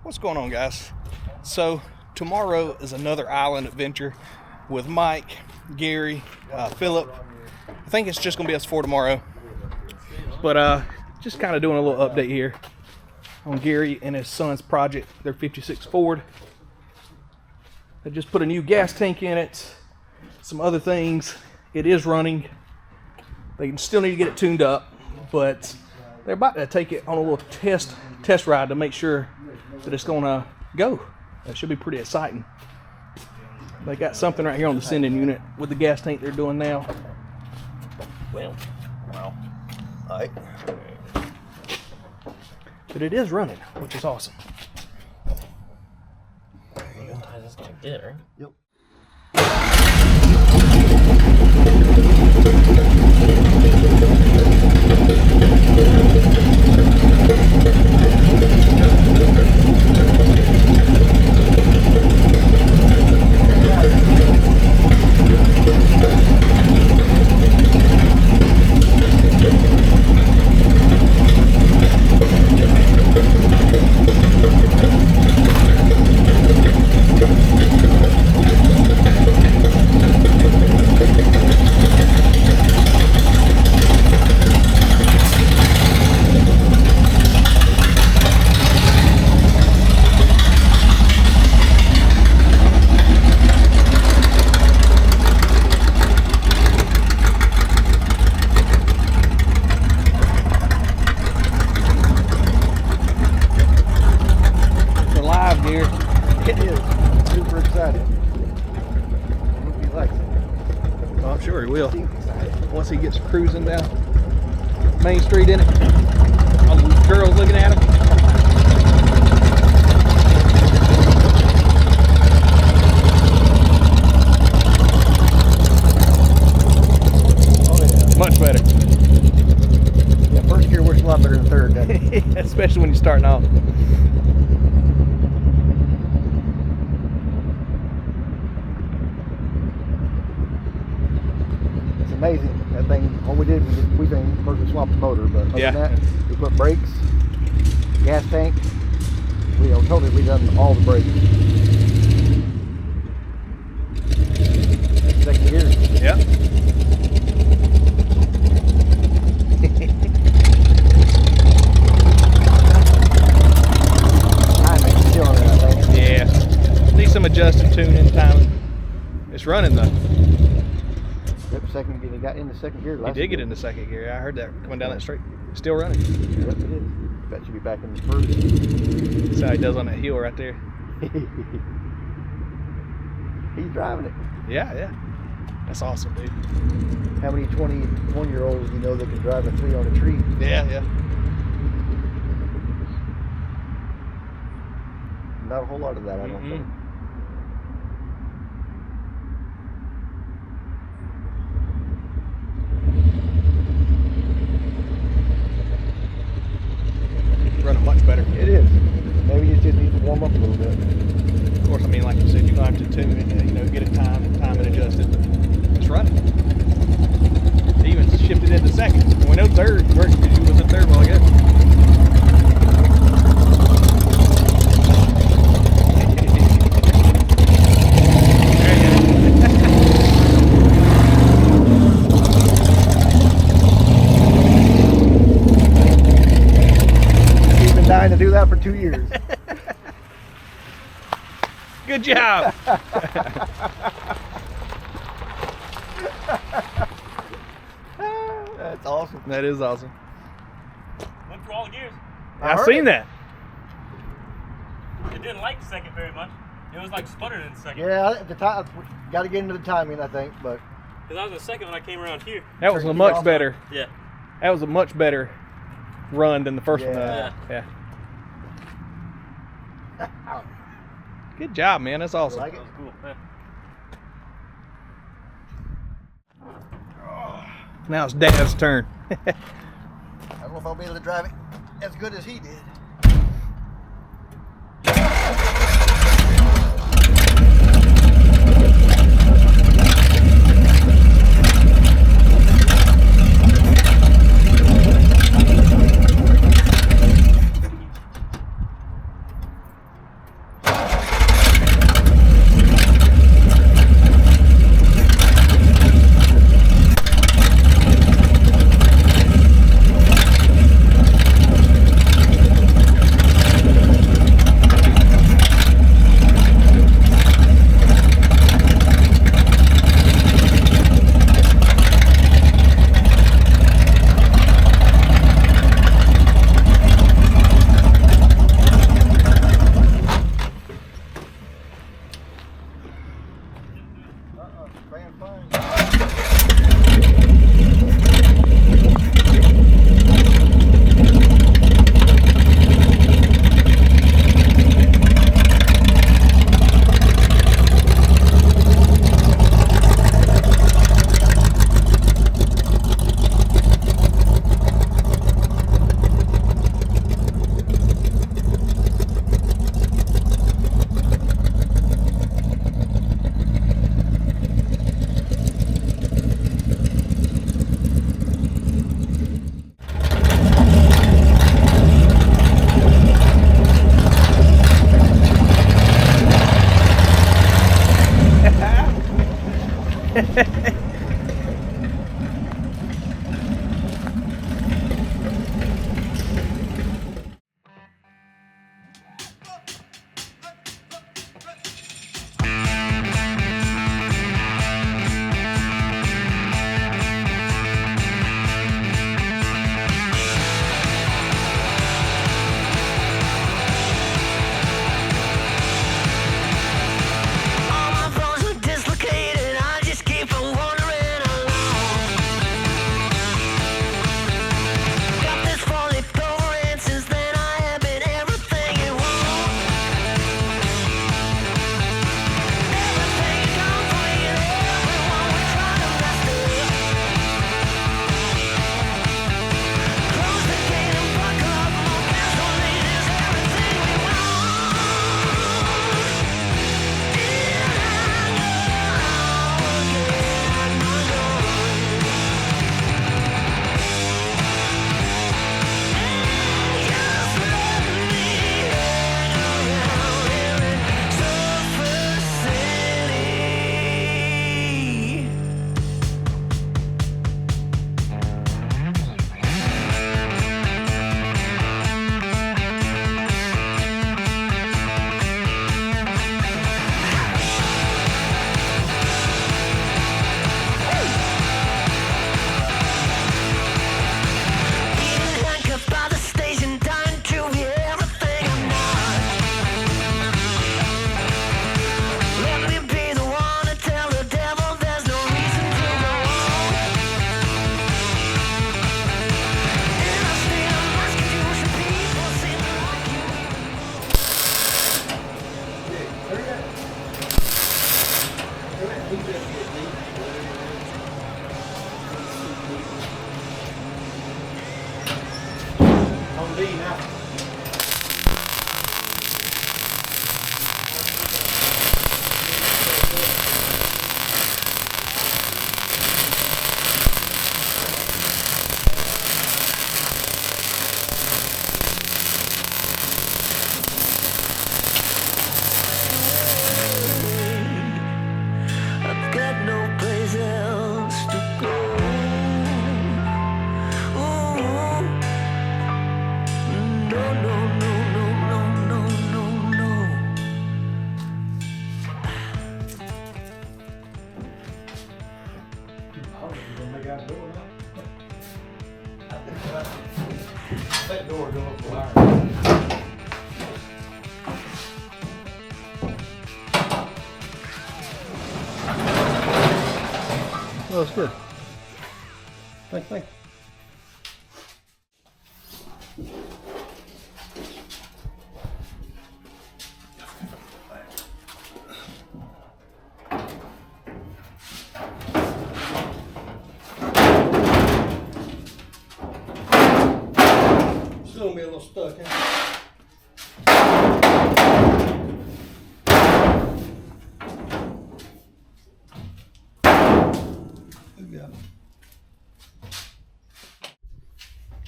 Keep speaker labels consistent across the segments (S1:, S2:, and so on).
S1: What's going on, guys? So tomorrow is another island adventure with Mike, Gary, Philip. I think it's just gonna be us four tomorrow, but just kind of doing a little update here on Gary and his son's project, their 56 Ford. They just put a new gas tank in it, some other things. It is running. They still need to get it tuned up, but they're about to take it on a little test ride to make sure that it's gonna go. That should be pretty exciting. They got something right here on the sending unit with the gas tank they're doing now.
S2: Well, alright.
S1: But it is running, which is awesome.
S2: That's gonna get it, right?
S3: Yep. It is. Super excited. I hope he likes it.
S1: Well, I'm sure he will. Once he gets cruising down Main Street in it. All the girls looking at him.
S3: Oh yeah.
S1: Much better.
S3: Yeah, first gear works a lot better than third, doesn't it?
S1: Especially when you're starting off.
S3: Amazing. That thing, all we did was we first we swapped the motor, but other than that, we put brakes, gas tank. We totally redone all the brakes. Second gear.
S1: Yep.
S3: Timing, killing it, I think.
S1: Yeah. Need some adjusting tuning timing. It's running though.
S3: Yep, second gear. He got in the second gear.
S1: He did get into second gear. I heard that coming down that straight. Still running.
S3: Yep, it is. That should be back in the first.
S1: That's how he does on that hill right there.
S3: He's driving it.
S1: Yeah. That's awesome, dude.
S3: How many 21-year-olds do you know that can drive a 3 on a tree?
S1: Yeah.
S3: Not a whole lot of that, I don't think.
S1: Running much better.
S3: It is. Maybe it just needs to warm up a little bit.
S1: Of course, I mean, like you said, you're going to have to tune it, get it time and adjusted. It's running. It even shifted into second. We know third works because you was in third while I guess.
S3: Dying to do that for 2 years.
S1: Good job.
S3: That's awesome.
S1: That is awesome.
S4: Went through all the gears.
S1: I've seen that.
S4: It didn't like second very much. It was like sputtered in second.
S3: Yeah, at the time, got to get into the timing, I think, but.
S4: Because I was in second when I came around here.
S1: That was a much better.
S4: Yeah.
S1: That was a much better run than the first one. Yeah. Good job, man. That's awesome.
S3: Like it?
S4: That was cool. Yeah.
S1: Now it's Dad's turn.
S3: I don't know if I'll be able to drive it as good as he did.
S5: B now.
S6: I've got no place else to go. Ooh. No, no, no, no, no, no, no, no.
S5: That door going for wire.
S3: Well, that's good. Thank you.
S5: Still gonna be a little stuck, huh?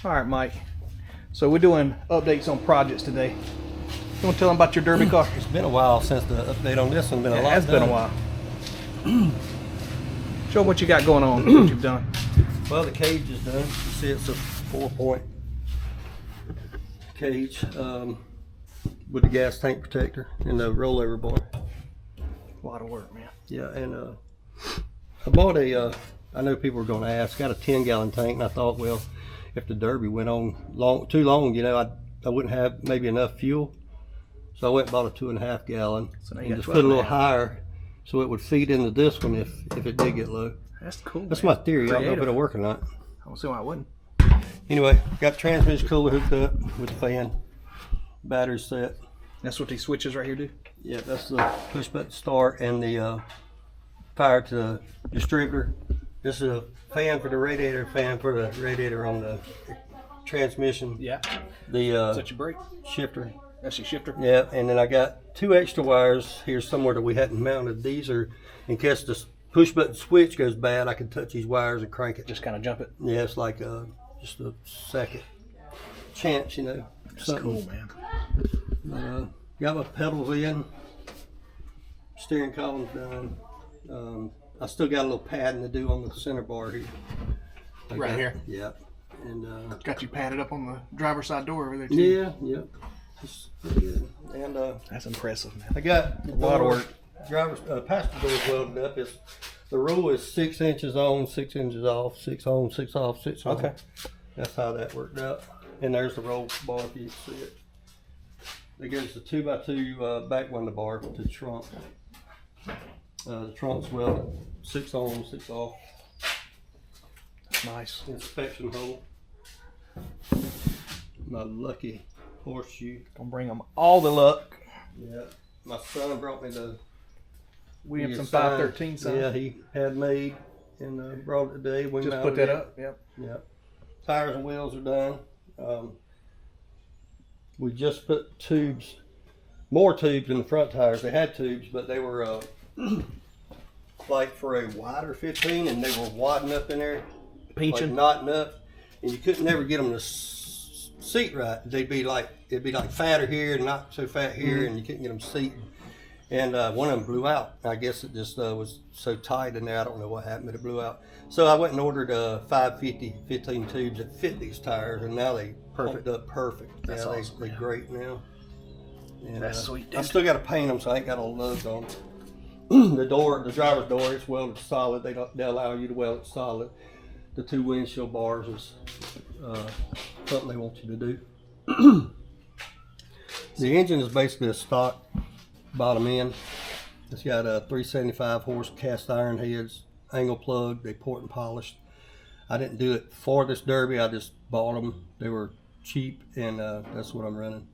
S1: All right, Mike. So we're doing updates on projects today. You want to tell them about your derby car?
S5: It's been a while since the update on this one. Been a
S1: It
S5: lot.
S1: has been a
S5: done.
S1: while. Show them what you got going on, what you've done.
S5: Well, the cage is done. You see, it's a 4-point cage with the gas tank protector and the rollover bar.
S1: A lot of work, man.
S5: Yeah, and I bought a. I know people are going to ask. Got a 10-gallon tank, and I thought, well, if the derby went on too long, you know, I wouldn't have maybe enough fuel. So I went and bought a 2.5 gallon
S1: So now you
S5: and
S1: got
S5: just put a
S1: 12
S5: little
S1: and a half.
S5: higher, so it would feed into this one if it did get low.
S1: That's cool.
S5: That's
S1: man.
S5: my theory. I don't know if
S1: Creative.
S5: it'll work or not.
S1: I don't see why it wouldn't.
S5: Anyway, got the transmission cooler hooked up with the fan, battery set.
S1: That's what these switches right here do.
S5: Yeah, that's the push button start and the power to the distributor. This is a fan for the radiator, fan for the radiator on the transmission.
S1: Yeah.
S5: The
S1: Is that your brake?
S5: shifter.
S1: That's your shifter.
S5: Yeah, and then I got 2 extra wires here somewhere that we hadn't mounted. These are in case the push button switch goes bad, I can touch these wires and crank it.
S1: Just kind of jump it.
S5: Yeah, it's like just a second chance, you know.
S1: That's cool, man.
S5: But, got my pedals in, steering column's done. I still got a little padding to do on the center bar here.
S1: Right here.
S5: Yeah. And
S1: Got you padded up on the driver's side door over there too.
S5: yeah. It's pretty good. And
S1: That's impressive, man.
S5: I got a
S1: lot of work.
S5: Driver's passenger door is welded up. The rule is 6 inches on, 6 inches off, 6 on, 6 off, 6 on.
S1: Okay.
S5: That's how that worked out. And there's the roll bar if you can see it. It gives the 2x2 back window bar to the trunk. The trunk's welded 6 on, 6 off.
S1: Nice.
S5: Inspection hole. My lucky horseshoe.
S1: Gonna bring them all the luck.
S5: Yeah. My son brought me the
S1: Williamson
S5: sign.
S1: 513 sign.
S5: Yeah, he had made and brought it today. We
S1: Just
S5: mounted
S1: put that
S5: it.
S1: up. Yep.
S5: Yeah. Tires and wheels are done. We just put tubes, more tubes in the front tires. They had tubes, but they were like for a wider 15, and they were wadding up in there, like
S1: Pinching.
S5: knotting up, and you couldn't never get them to seat right. It'd be like fatter here and not so fat here, and you couldn't get them seated. And one of them blew out. I guess it just was so tight in there. I don't know what happened, but it blew out. So I went and ordered 550 15 tubes that fit these tires, and now they pumped up perfect.
S1: That's
S5: yeah,
S1: awesome,
S5: they're
S1: man.
S5: great now. And,
S1: That's sweet,
S5: I
S1: dude.
S5: still got to paint them, so I ain't got all lugs on. The driver's door, it's welded solid. They allow you to weld it solid. The 2 windshield bars is something they want you to do. The engine is basically a stock bottom end. It's got a 375 horse cast iron heads, angle plug. They port and polished. I didn't do it for this derby. I just bought them. They were cheap, and that's what I'm running.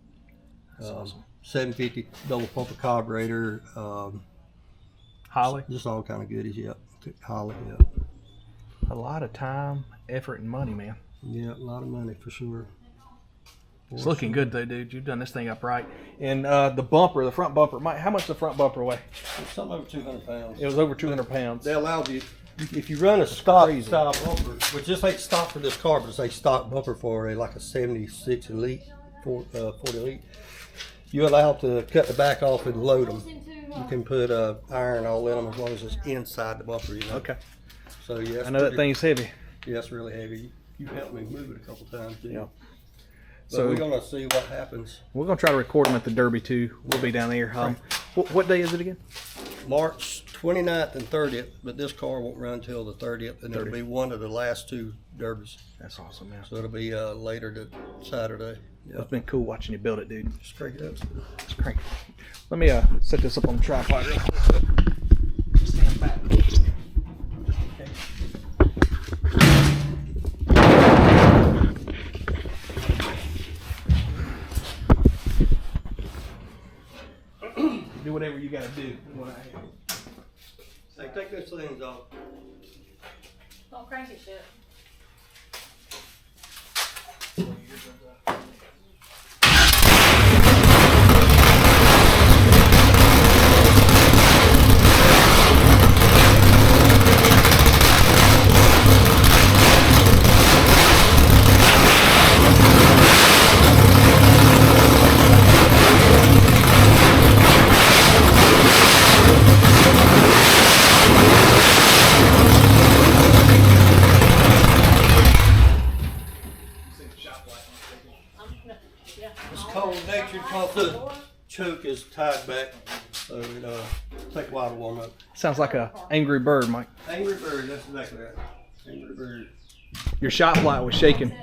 S1: That's awesome.
S5: 750 double pumper carburetor.
S1: Holly.
S5: Just all kind of goodies. Yep. Holly. Yep.
S1: A lot of time, effort, and money, man.
S5: Yeah, a lot of money for sure.
S1: It's looking good though, dude. You've done this thing up right. And the bumper, the front bumper, Mike, how much does the front bumper weigh?
S5: It's something over 200 pounds.
S1: It was over 200 pounds.
S5: They allowed you, if you run a stock
S1: Crazy.
S5: style bumper, which this ain't stock for this car, but it's a stock bumper for like a 76 elite, 40 elite, you're allowed to cut the back off and load them. You can put iron all in them as long as it's inside the bumper, you know.
S1: Okay.
S5: So yeah,
S1: I know that thing's heavy.
S5: Yeah, it's really heavy. You helped me move it a couple times, didn't you?
S1: Yeah.
S5: So
S1: So
S5: we're gonna see what happens.
S1: we're gonna try to record them at the Derby too. We'll be down there. What day is it again?
S5: March 29th and 30th, but this car won't run until the 30th, and it'll
S1: 30th.
S5: be one of the last two derbies.
S1: That's awesome, man.
S5: So it'll be later to Saturday.
S1: It's been cool watching you build it, dude.
S5: Straight up.
S1: It's cranky. Let me set this up on the tripod real quick. Stand back. Just in case. Do whatever you gotta do.
S5: Hey, take those things off.
S7: Don't crank it shit.
S5: It's cold natured because the choke is tied back, so it take a while to warm up.
S1: Sounds like a angry bird, Mike.
S5: Angry Bird, that's exactly right. Angry Bird.
S1: Your shot flight was shaking.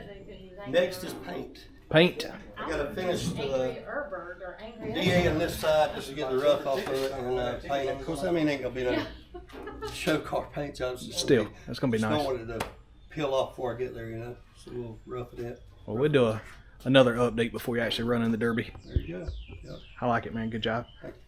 S5: Next is paint.
S1: Paint.
S5: I gotta finish the
S7: Angry bird or angry
S5: DA on this side just to get the rough off of it and paint it. Of course, I mean, ain't gonna be no show car paint jobs.
S1: Still, that's gonna be
S5: Just
S1: nice.
S5: don't want it to peel off before I get there, you know. So we'll rough it in.
S1: Well, we'll do another update before you actually run in the Derby.
S5: There you go. Yep.
S1: I like it, man. Good job.
S5: Thank you.